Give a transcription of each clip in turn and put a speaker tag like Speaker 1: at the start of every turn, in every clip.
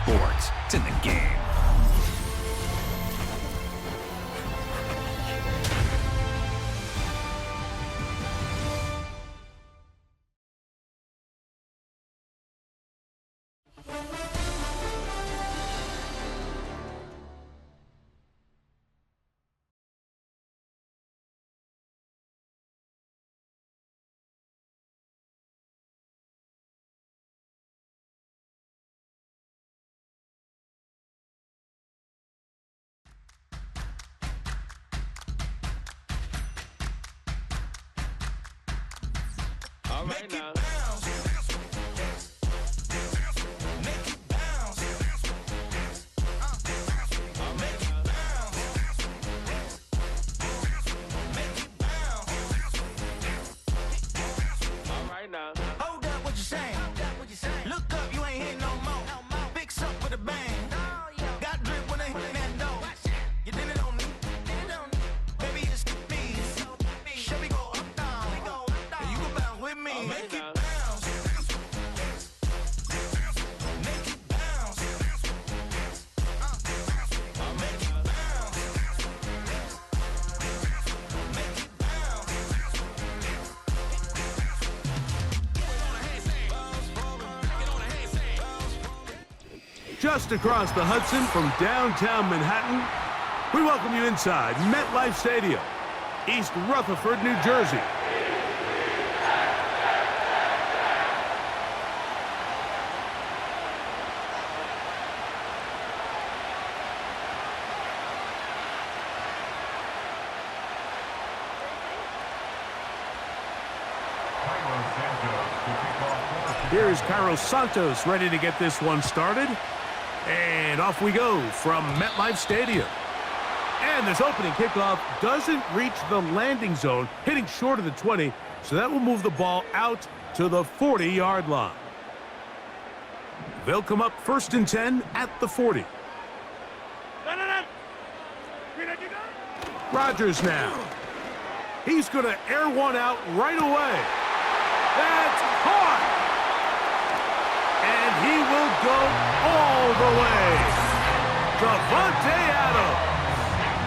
Speaker 1: sports. It's in the game.
Speaker 2: All right now.
Speaker 3: Hold up, what you saying? Look up, you ain't hitting no more. Fix up for the bang. Got drip when they hit that door. You did it on me. Baby, it's me. Should we go up, down? And you go bounce with me. Make it bounce. Make it bounce. Make it bounce. Make it bounce.
Speaker 4: Just across the Hudson from downtown Manhattan, we welcome you inside MetLife Stadium, East Rutherford, New Jersey. Here's Carlos Santos ready to get this one started. And off we go from MetLife Stadium. And this opening kickoff doesn't reach the landing zone, hitting short of the 20, so that will move the ball out to the 40-yard line. They'll come up 1st and 10 at the 40. Rodgers now. He's going to air one out right away. That's caught. And he will go all the way. Davante Adams.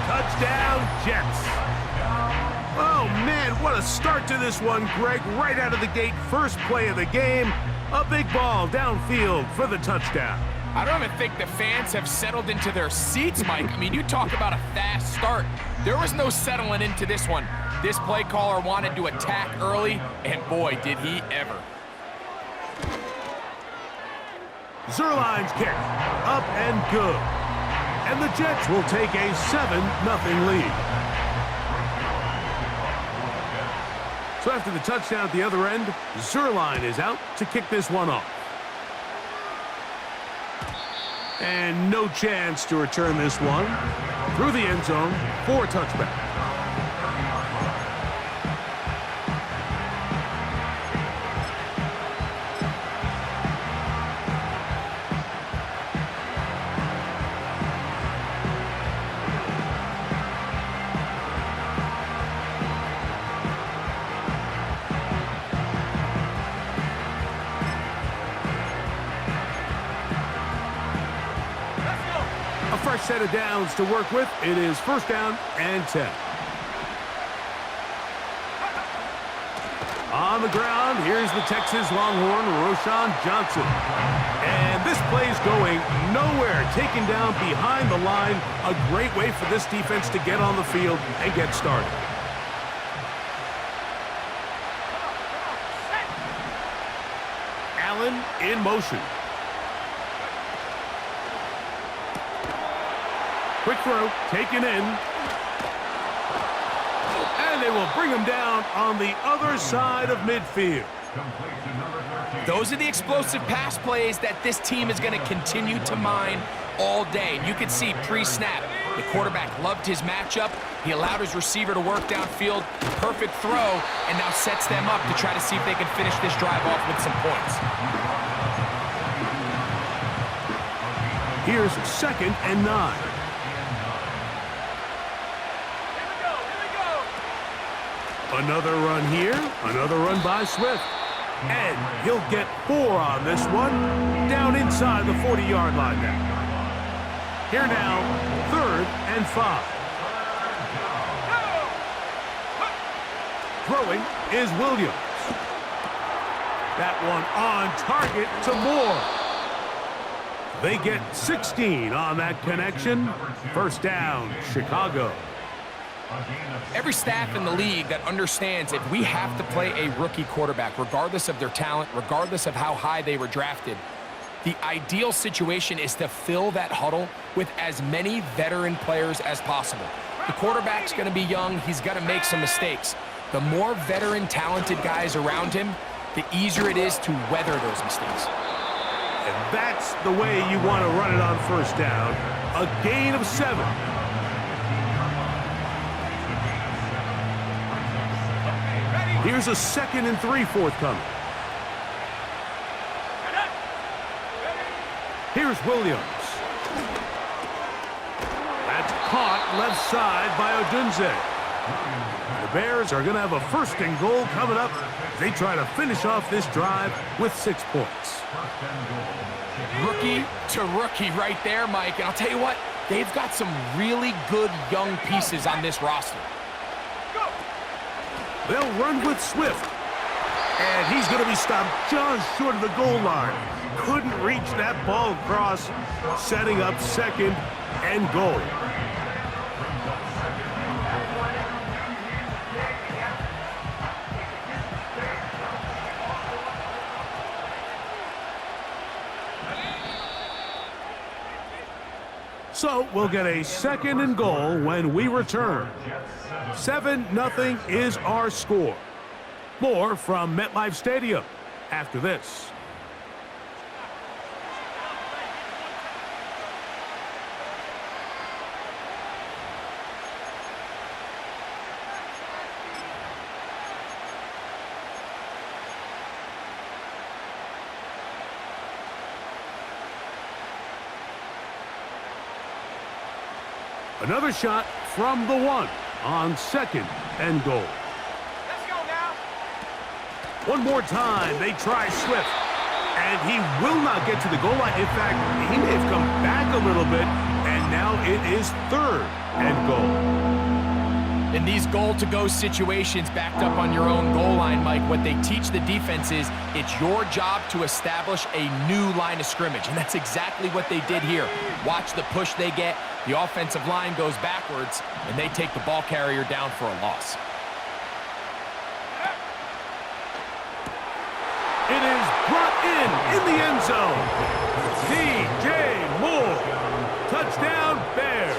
Speaker 4: Touchdown, Jets. Oh, man, what a start to this one, Greg. Right out of the gate, first play of the game. A big ball downfield for the touchdown.
Speaker 5: I don't even think the fans have settled into their seats, Mike. I mean, you talk about a fast start. There was no settling into this one. This play caller wanted to attack early, and boy, did he ever.
Speaker 4: Zuerlein's kick, up and good. And the Jets will take a 7-0 lead. So after the touchdown at the other end, Zuerlein is out to kick this one off. And no chance to return this one through the end zone for a touchback. Fresh set of downs to work with. It is 1st down and 10. On the ground, here's the Texas Longhorn, Roschon Johnson. And this play's going nowhere. Taken down behind the line. A great way for this defense to get on the field and get started. Allen in motion. Quick throw, taken in. And they will bring him down on the other side of midfield.
Speaker 5: Those are the explosive pass plays that this team is going to continue to mine all day. And you can see pre-snap, the quarterback loved his matchup. He allowed his receiver to work downfield. Perfect throw, and now sets them up to try to see if they can finish this drive off with some points.
Speaker 4: Here's 2nd and 9. Another run here, another run by Swift. And he'll get 4 on this one, down inside the 40-yard line now. Here now, 3rd and 5. Throwing is Williams. That one on target to Moore. They get 16 on that connection. 1st down, Chicago.
Speaker 5: Every staff in the league that understands if we have to play a rookie quarterback, regardless of their talent, regardless of how high they were drafted, the ideal situation is to fill that huddle with as many veteran players as possible. The quarterback's going to be young. He's going to make some mistakes. The more veteran, talented guys around him, the easier it is to weather those mistakes.
Speaker 4: And that's the way you want to run it on 1st down. A gain of 7. Here's a 2nd and 3 forthcoming. Here's Williams. That's caught left side by Odunze. The Bears are going to have a 1st and goal coming up. They try to finish off this drive with 6 points.
Speaker 5: Rookie to rookie right there, Mike. And I'll tell you what, they've got some really good young pieces on this roster.
Speaker 4: They'll run with Swift. And he's going to be stopped just short of the goal line. Couldn't reach that ball across, setting up 2nd and goal. So we'll get a 2nd and goal when we return. 7-0 is our score. More from MetLife Stadium after this. Another shot from the 1 on 2nd and goal.
Speaker 3: Let's go now.
Speaker 4: One more time, they try Swift. And he will not get to the goal line. In fact, he may have come back a little bit, and now it is 3rd and goal.
Speaker 5: In these goal-to-go situations backed up on your own goal line, Mike, what they teach the defense is it's your job to establish a new line of scrimmage, and that's exactly what they did here. Watch the push they get. The offensive line goes backwards, and they take the ball carrier down for a loss.
Speaker 4: It is brought in the end zone. DJ Moore. Touchdown, Bears.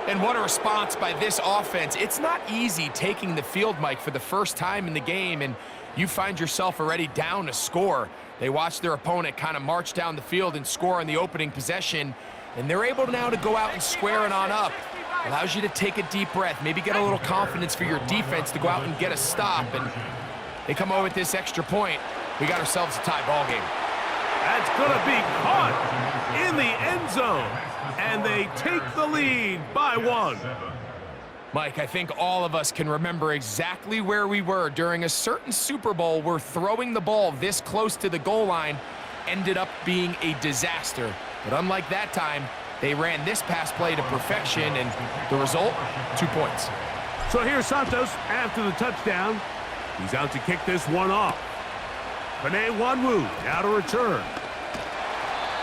Speaker 5: And what a response by this offense. It's not easy taking the field, Mike, for the first time in the game, and you find yourself already down a score. They watch their opponent kind of march down the field and score on the opening possession, and they're able now to go out and square it on up. Allows you to take a deep breath, maybe get a little confidence for your defense to go out and get a stop, and they come over with this extra point. We got ourselves a tie ball game.
Speaker 4: That's going to be caught in the end zone, and they take the lead by 1.
Speaker 5: Mike, I think all of us can remember exactly where we were during a certain Super Bowl where throwing the ball this close to the goal line ended up being a disaster. But unlike that time, they ran this pass play to perfection, and the result, 2 points.
Speaker 4: So here's Santos after the touchdown. He's out to kick this one off. Panay Wanwu now to return.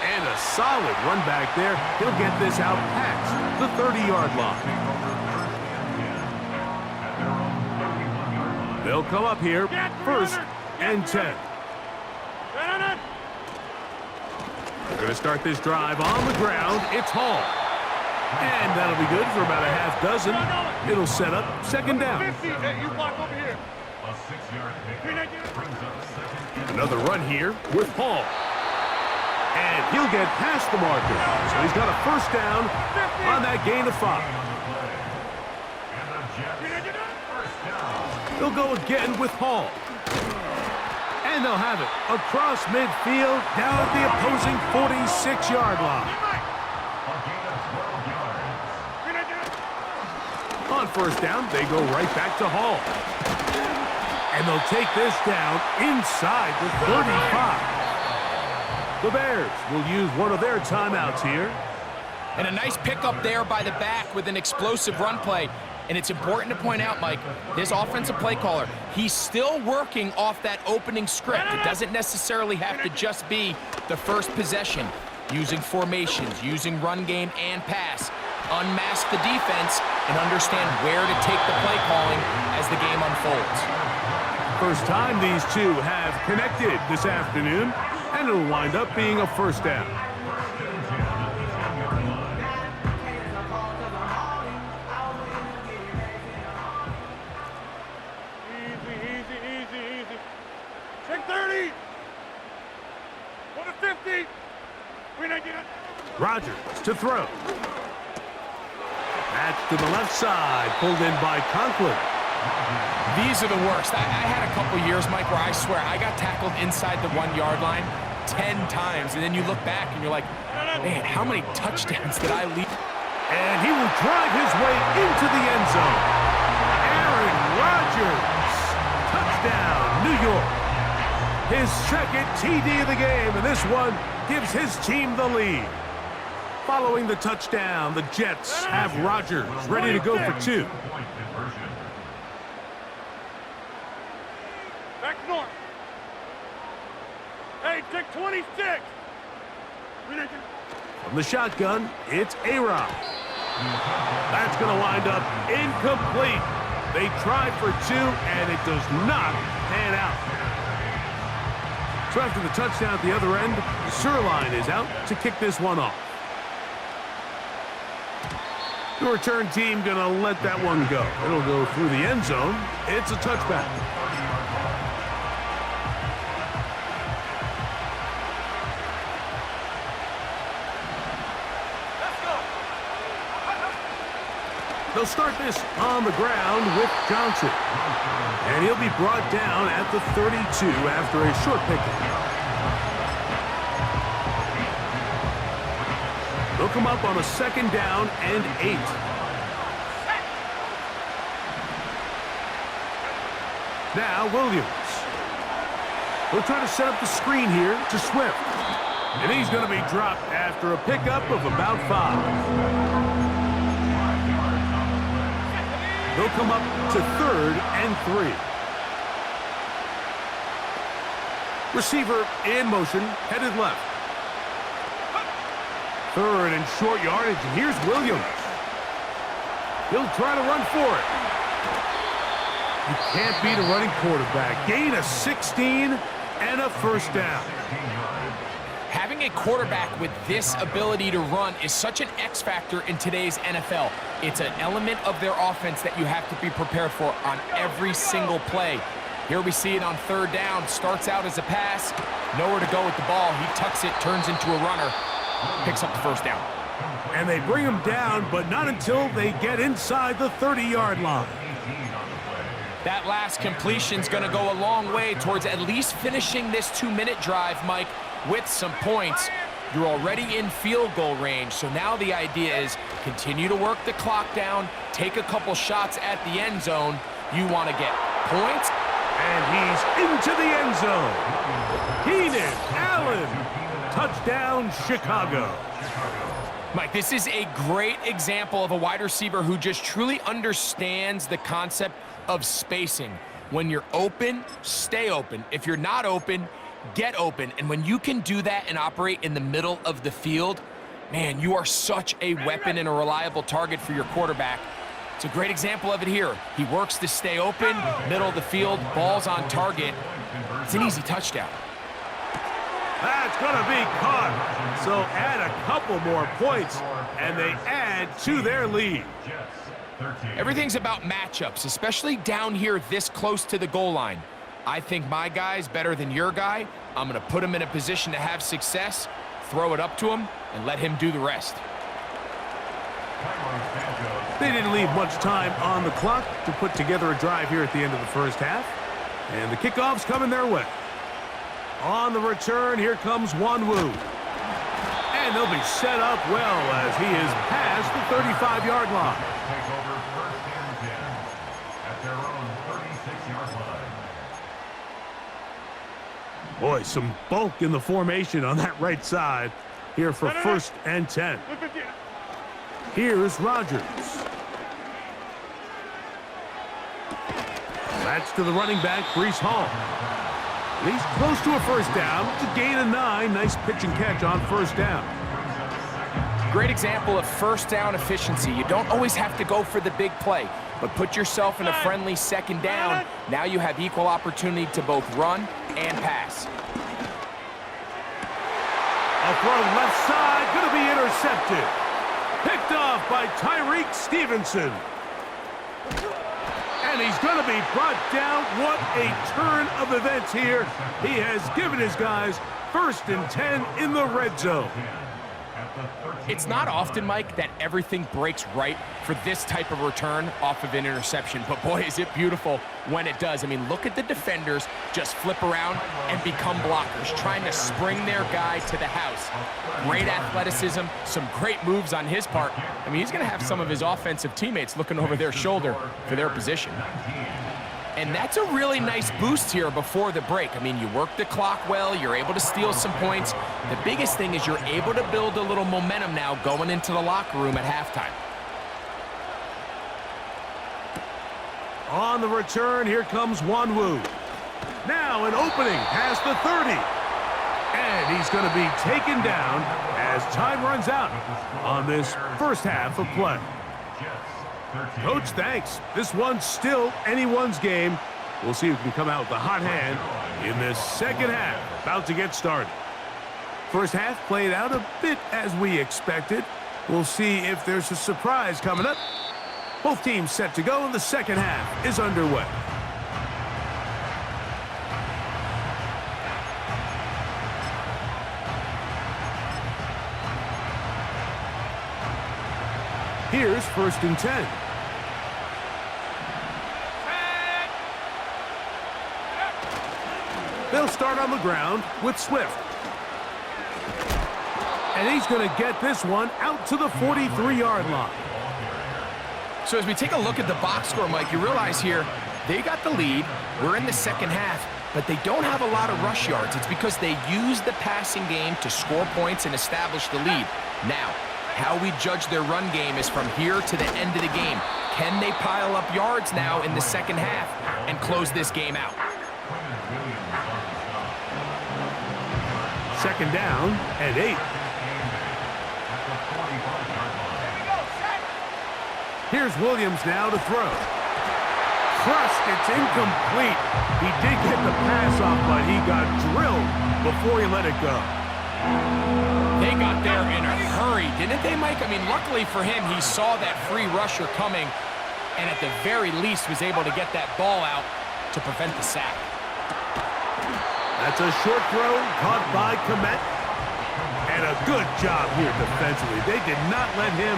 Speaker 4: And a solid run back there. He'll get this out past the 30-yard line. They'll come up here, 1st and 10. They're going to start this drive on the ground. It's Hall. And that'll be good for about a half dozen. It'll set up 2nd down. Another run here with Hall. And he'll get past the marker. So he's got a 1st down on that gain of 5. They'll go again with Hall. And they'll have it across midfield down at the opposing 46-yard line. On 1st down, they go right back to Hall. And they'll take this down inside the 35. The Bears will use one of their timeouts here.
Speaker 5: And a nice pickup there by the back with an explosive run play. And it's important to point out, Mike, this offensive play caller, he's still working off that opening script. It doesn't necessarily have to just be the first possession. Using formations, using run game and pass. Unmask the defense and understand where to take the play calling as the game unfolds.
Speaker 4: First time these two have connected this afternoon, and it'll wind up being a first down.
Speaker 1: Easy. Check 30. Go to 50.
Speaker 4: Rodgers to throw. That's to the left side, pulled in by Conklin.
Speaker 5: These are the worst. I had a couple years, Mike, where I swear I got tackled inside the 1-yard line 10 times, and then you look back and you're like, man, how many touchdowns did I leave?
Speaker 4: And he will drive his way into the end zone. Aaron Rodgers, touchdown, New York. His second TD of the game, and this one gives his team the lead. Following the touchdown, the Jets have Rodgers ready to go for 2.
Speaker 1: Back north. Hey, check 26.
Speaker 4: From the shotgun, it's A-Rod. That's going to wind up incomplete. They tried for 2, and it does not pan out. So after the touchdown at the other end, Sirline is out to kick this one off. The return team going to let that one go. It'll go through the end zone. It's a touchback. They'll start this on the ground with Johnson. And he'll be brought down at the 32 after a short pickup. They'll come up on a 2nd down and 8. Now Williams. He'll try to set up the screen here to Swift. And he's going to be dropped after a pickup of about 5. They'll come up to 3rd and 3. Receiver in motion, headed left. 3rd and short yardage, and here's Williams. He'll try to run for it. You can't beat a running quarterback. Gain of 16 and a first down.
Speaker 5: Having a quarterback with this ability to run is such an X factor in today's NFL. It's an element of their offense that you have to be prepared for on every single play. Here we see it on 3rd down. Starts out as a pass. Nowhere to go with the ball. He tucks it, turns into a runner. Picks up the first down.
Speaker 4: And they bring him down, but not until they get inside the 30-yard line.
Speaker 5: That last completion's going to go a long way towards at least finishing this 2-minute drive, Mike, with some points. You're already in field goal range, so now the idea is continue to work the clock down, take a couple shots at the end zone. You want to get points.
Speaker 4: And he's into the end zone. Keenan Allen. Touchdown, Chicago.
Speaker 5: Mike, this is a great example of a wide receiver who just truly understands the concept of spacing. When you're open, stay open. If you're not open, get open. And when you can do that and operate in the middle of the field, man, you are such a weapon and a reliable target for your quarterback. It's a great example of it here. He works to stay open, middle of the field, ball's on target. It's an easy touchdown.
Speaker 4: That's going to be caught. So add a couple more points, and they add to their lead.
Speaker 5: Everything's about matchups, especially down here this close to the goal line. I think my guy's better than your guy. I'm going to put him in a position to have success, throw it up to him, and let him do the rest.
Speaker 4: They didn't leave much time on the clock to put together a drive here at the end of the first half. And the kickoff's coming their way. On the return, here comes Wanwu. And they'll be set up well as he is past the 35-yard line. Boy, some bulk in the formation on that right side here for 1st and 10. Here's Rodgers. That's to the running back, Breece Hall. And he's close to a first down. It's a gain of 9. Nice pitch and catch on first down.
Speaker 5: Great example of first down efficiency. You don't always have to go for the big play, but put yourself in a friendly second down. Now you have equal opportunity to both run and pass.
Speaker 4: A throw left side, going to be intercepted. Picked off by Tyreek Stevenson. And he's going to be brought down. What a turn of events here. He has given his guys 1st and 10 in the red zone.
Speaker 5: It's not often, Mike, that everything breaks right for this type of return off of an interception. But boy, is it beautiful when it does. I mean, look at the defenders just flip around and become blockers, trying to spring their guy to the house. Great athleticism, some great moves on his part. I mean, he's going to have some of his offensive teammates looking over their shoulder for their position. And that's a really nice boost here before the break. I mean, you work the clock well, you're able to steal some points. The biggest thing is you're able to build a little momentum now going into the locker room at halftime.
Speaker 4: On the return, here comes Wanwu. Now an opening past the 30. And he's going to be taken down as time runs out on this first half of play. Coach, thanks. This one's still anyone's game. We'll see who can come out with the hot hand in this second half. About to get started. First half played out a bit as we expected. We'll see if there's a surprise coming up. Both teams set to go, and the second half is underway. Here's 1st and 10. They'll start on the ground with Swift. And he's going to get this one out to the 43-yard line.
Speaker 5: So as we take a look at the box score, Mike, you realize here they got the lead. We're in the second half, but they don't have a lot of rush yards. It's because they use the passing game to score points and establish the lead. Now, how we judge their run game is from here to the end of the game. Can they pile up yards now in the second half and close this game out?
Speaker 4: Second down and 8. Here's Williams now to throw. Crushed, it's incomplete. He did get the pass off, but he got drilled before he let it go.
Speaker 5: They got there in a hurry, didn't they, Mike? I mean, luckily for him, he saw that free rusher coming and at the very least was able to get that ball out to prevent the sack.
Speaker 4: That's a short throw caught by Komet. And a good job here defensively. They did not let him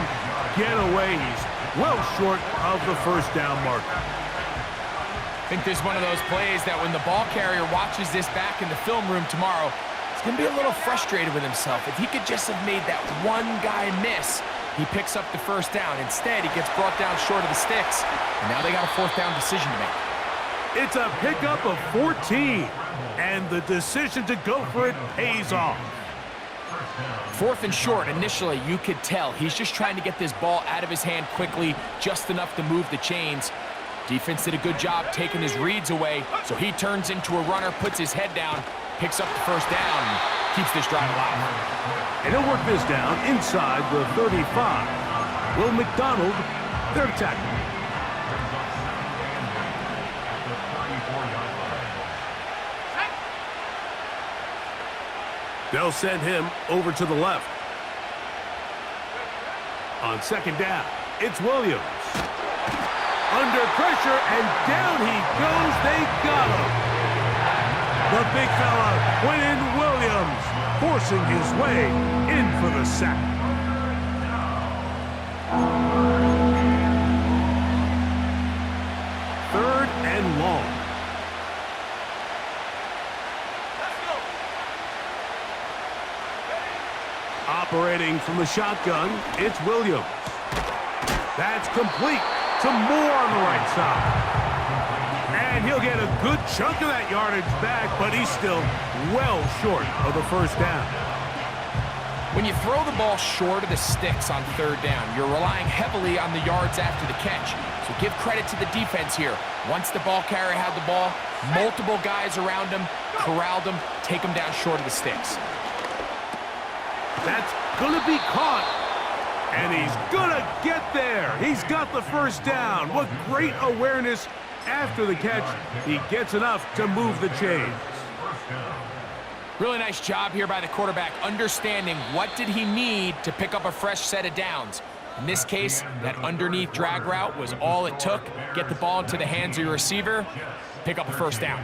Speaker 4: get away. He's well short of the first down marker.
Speaker 5: I think this is one of those plays that when the ball carrier watches this back in the film room tomorrow, he's going to be a little frustrated with himself. If he could just have made that one guy miss, he picks up the first down. Instead, he gets brought down short of the sticks, and now they got a fourth down decision to make.
Speaker 4: It's a pickup of 14, and the decision to go for it pays off.
Speaker 5: 4th and short, initially, you could tell he's just trying to get this ball out of his hand quickly, just enough to move the chains. Defense did a good job taking his reads away, so he turns into a runner, puts his head down, picks up the first down, and keeps this drive alive.
Speaker 4: And he'll work this down inside the 35. Will McDonald, their tackle. They'll send him over to the left. On second down, it's Williams. Under pressure, and down he goes. They got him. The big fella, Quentin Williams, forcing his way in for the sack. Third and long. Operating from the shotgun, it's Williams. That's complete to Moore on the right side. And he'll get a good chunk of that yardage back, but he's still well short of the first down.
Speaker 5: When you throw the ball short of the sticks on third down, you're relying heavily on the yards after the catch. So give credit to the defense here. Once the ball carrier had the ball, multiple guys around him, corralled him, take him down short of the sticks.
Speaker 4: That's going to be caught. And he's going to get there. He's got the first down. What great awareness after the catch. He gets enough to move the chains.
Speaker 5: Really nice job here by the quarterback, understanding what did he need to pick up a fresh set of downs. In this case, that underneath drag route was all it took. Get the ball into the hands of your receiver, pick up a first down.